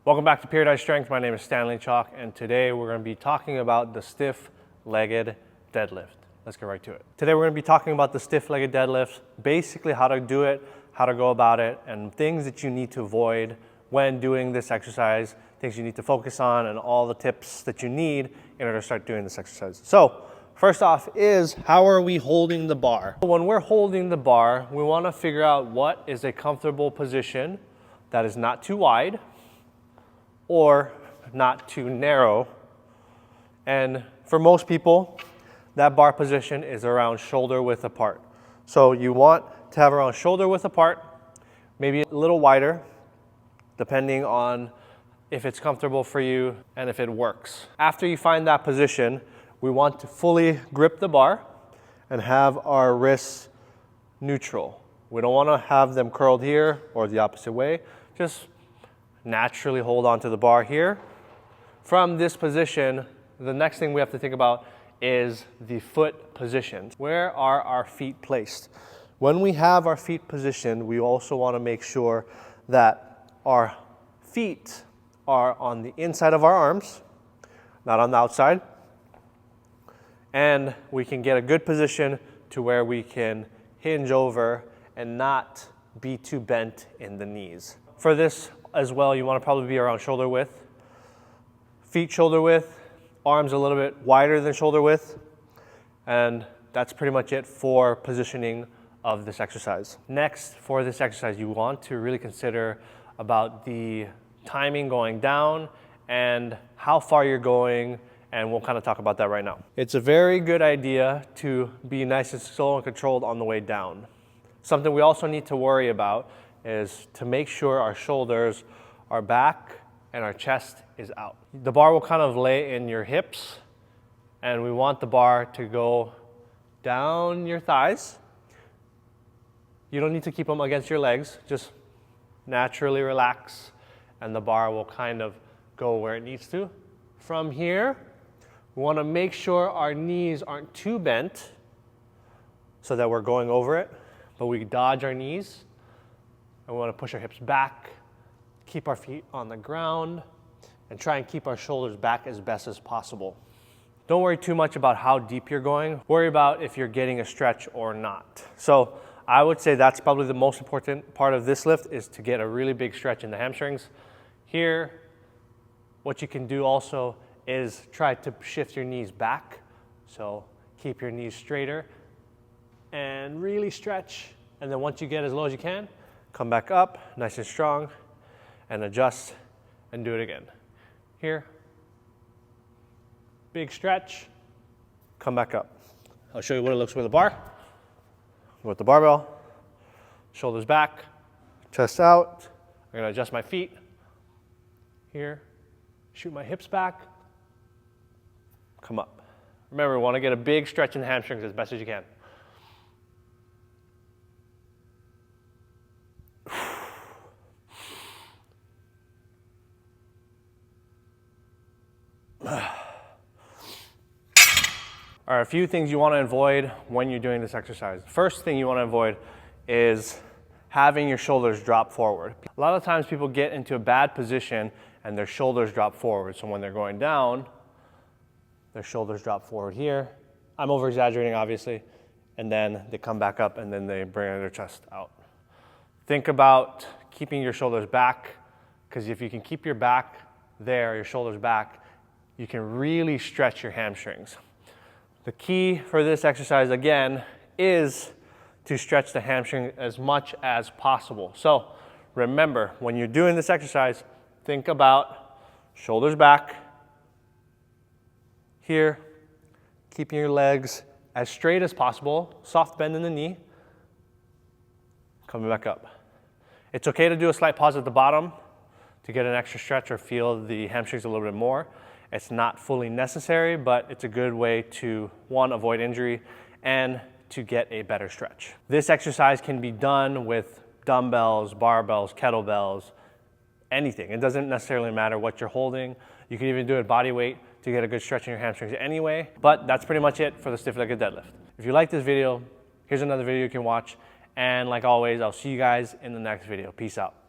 Welcome back to Paradise Strength. My name is Stanley Chalk, and today we're going to be talking about the stiff-legged deadlift. Let's get right to it. Today we're going to be talking about the stiff-legged deadlift, basically how to do it, how to go about it, and things that you need to avoid when doing this exercise, things you need to focus on, and all the tips that you need in order to start doing this exercise. So, first off is, how are we holding the bar? When we're holding the bar, we want to figure out what is a comfortable position that is not too wide or not too narrow. And for most people, that bar position is around shoulder width apart. So you want to have around shoulder width apart, maybe a little wider, depending on if it's comfortable for you and if it works. After you find that position, we want to fully grip the bar and have our wrists neutral. We don't want to have them curled here or the opposite way. Just naturally hold on to the bar here. From this position, the next thing we have to think about is the foot position. Where are our feet placed? When we have our feet positioned, we also want to make sure that our feet are on the inside of our arms, not on the outside. And we can get a good position to where we can hinge over and not be too bent in the knees. For this as well, you want to probably be around shoulder width. Feet shoulder width, arms a little bit wider than shoulder width, and that's pretty much it for positioning of this exercise. Next, for this exercise, you want to really consider about the timing going down and how far you're going, and we'll kind of talk about that right now. It's a very good idea to be nice and slow and controlled on the way down. Something we also need to worry about is to make sure our shoulders are back and our chest is out. The bar will kind of lay in your hips, and we want the bar to go down your thighs. You don't need to keep them against your legs, just naturally relax, and the bar will kind of go where it needs to. From here, we want to make sure our knees aren't too bent so that we're going over it, but we dodge our knees. And we want to push our hips back, keep our feet on the ground, and try and keep our shoulders back as best as possible. Don't worry too much about how deep you're going. Worry about if you're getting a stretch or not. So I would say that's probably the most important part of this lift, is to get a really big stretch in the hamstrings. Here, what you can do also is try to shift your knees back. So keep your knees straighter and really stretch. And then once you get as low as you can, come back up, nice and strong, and adjust and do it again. Here, big stretch, come back up. I'll show you what it looks with the bar. With the barbell, shoulders back, chest out. I'm gonna adjust my feet. Here, shoot my hips back, come up. Remember, we wanna get a big stretch in the hamstrings as best as you can. All right, a few things you want to avoid when you're doing this exercise. First thing you want to avoid is having your shoulders drop forward. A lot of times people get into a bad position and their shoulders drop forward. So when they're going down, their shoulders drop forward here. I'm over exaggerating, obviously. And then they come back up and then they bring their chest out. Think about keeping your shoulders back, because if you can keep your back there, your shoulders back, you can really stretch your hamstrings. The key for this exercise, again, is to stretch the hamstring as much as possible. So remember, when you're doing this exercise, think about shoulders back. Here, keeping your legs as straight as possible, soft bend in the knee, coming back up. It's okay to do a slight pause at the bottom to get an extra stretch or feel the hamstrings a little bit more. It's not fully necessary, but it's a good way to, one, avoid injury, and to get a better stretch. This exercise can be done with dumbbells, barbells, kettlebells, anything. It doesn't necessarily matter what you're holding. You can even do it body weight to get a good stretch in your hamstrings anyway. But that's pretty much it for the stiff-legged deadlift. If you like this video, here's another video you can watch. And like always, I'll see you guys in the next video. Peace out.